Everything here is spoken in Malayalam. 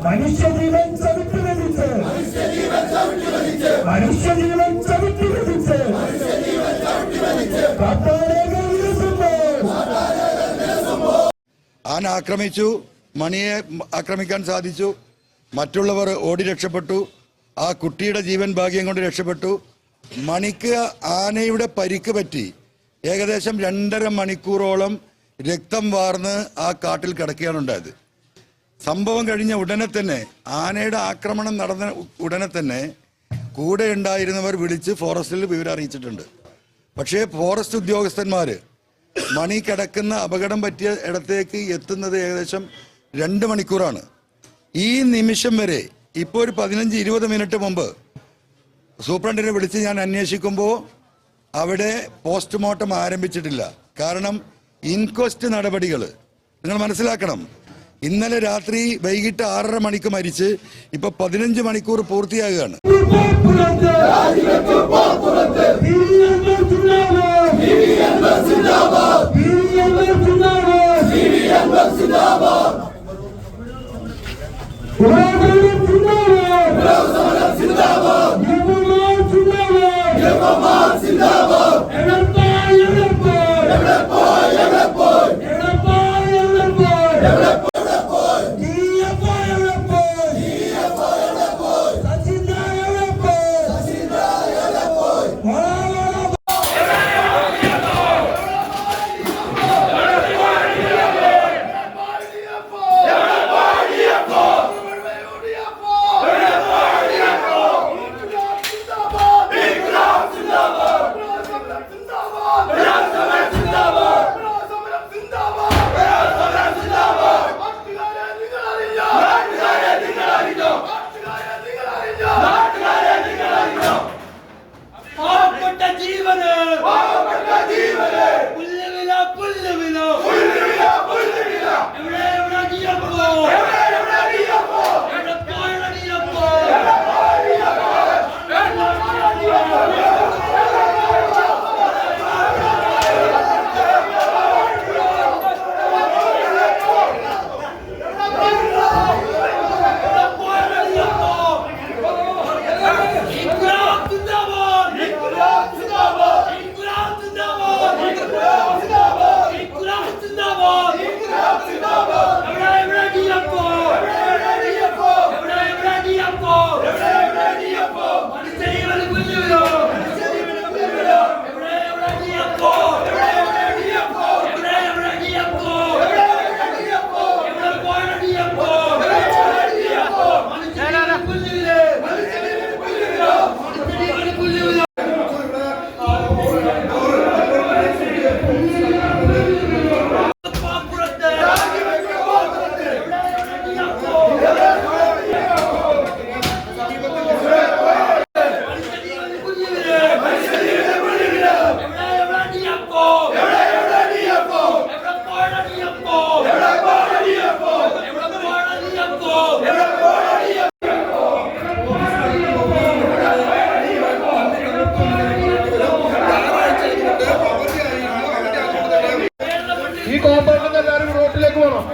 മനുഷ്യജീവൻ ചവിട്ടുവെടിച്ച് ആന ആക്രമിച്ചു, മണിയെ ആക്രമിക്കാൻ സാധിച്ചു. മറ്റുള്ളവർ ഓടി രക്ഷപ്പെട്ടു. ആ കുട്ടിയുടെ ജീവൻ ഭാഗ്യം കൊണ്ട് രക്ഷപ്പെട്ടു. മണിക്ക് ആനയുടെ പരിക്ക് പറ്റി ഏകദേശം 2.5 മണിക്കൂറോളം രക്തം വാർന്ന് ആ കാട്ടിൽ കിടക്കുകയാണ് ഉണ്ടായത്. സംഭവം കഴിഞ്ഞ ഉടനെ തന്നെ, ആനയുടെ ആക്രമണം നടന്ന ഉടനെ തന്നെ കൂടെ ഉണ്ടായിരുന്നവർ വിളിച്ച് ഫോറസ്റ്റിൽ വിവരം അറിയിച്ചിട്ടുണ്ട്. പക്ഷേ ഫോറസ്റ്റ് ഉദ്യോഗസ്ഥന്മാർ മണി കിടക്കുന്ന അപകടം പറ്റിയ ഇടത്തേക്ക് എത്തുന്നത് ഏകദേശം 2 മണിക്കൂറാണ്. ഈ നിമിഷം വരെ ഇപ്പോൾ ഒരു 15-20 മിനിറ്റ് മുമ്പ് സൂപ്രണ്ടിനെ വിളിച്ച് ഞാൻ അന്വേഷിക്കുമ്പോൾ അവിടെ പോസ്റ്റ്മോർട്ടം ആരംഭിച്ചിട്ടില്ല. കാരണം ഇൻക്വസ്റ്റ് നടപടികൾ നിങ്ങൾ മനസ്സിലാക്കണം. ഇന്നലെ രാത്രി വൈകിട്ട് 6:30 മണിക്ക് മരിച്ച് ഇപ്പൊ 15 മണിക്കൂർ പൂർത്തിയാകുകയാണ്. ഈ കോമ്പൗണ്ടിൽ എല്ലാവരും റോട്ടിലേക്ക് പോകണം.